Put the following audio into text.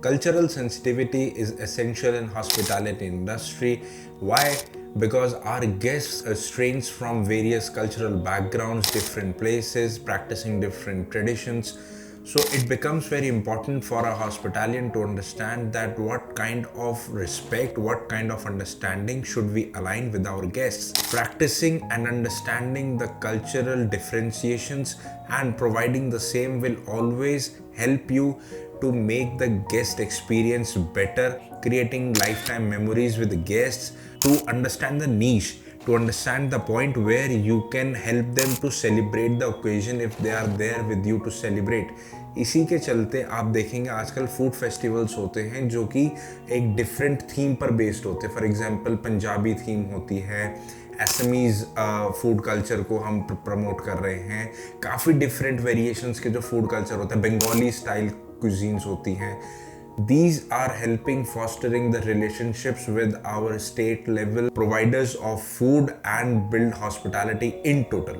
Cultural sensitivity is essential in hospitality industry. Why? Because our guests strains from various cultural backgrounds, different places, practicing different traditions. So it becomes very important for a hospitalian to understand that what kind of respect, what kind of understanding should we align with our guests. Practicing and understanding the cultural differentiations and providing the same will always help you to make the guest experience better, creating lifetime memories with the guests, to understand the niche, to understand the point where you can help them to celebrate the occasion if they are there with you to celebrate. इसी के चलते आप देखेंगे आजकल food festivals होते हैं जो कि एक डिफरेंट थीम पर बेस्ड होते हैं. फॉर एग्जांपल पंजाबी थीम होती है, एसमीज़ फूड कल्चर को हम प्रमोट कर रहे हैं. काफ़ी डिफरेंट वेरिएशंस के जो फूड कल्चर होता है, बंगाली स्टाइल cuisines होती हैं. These are helping fostering the relationships with our state level providers of food and build hospitality in total.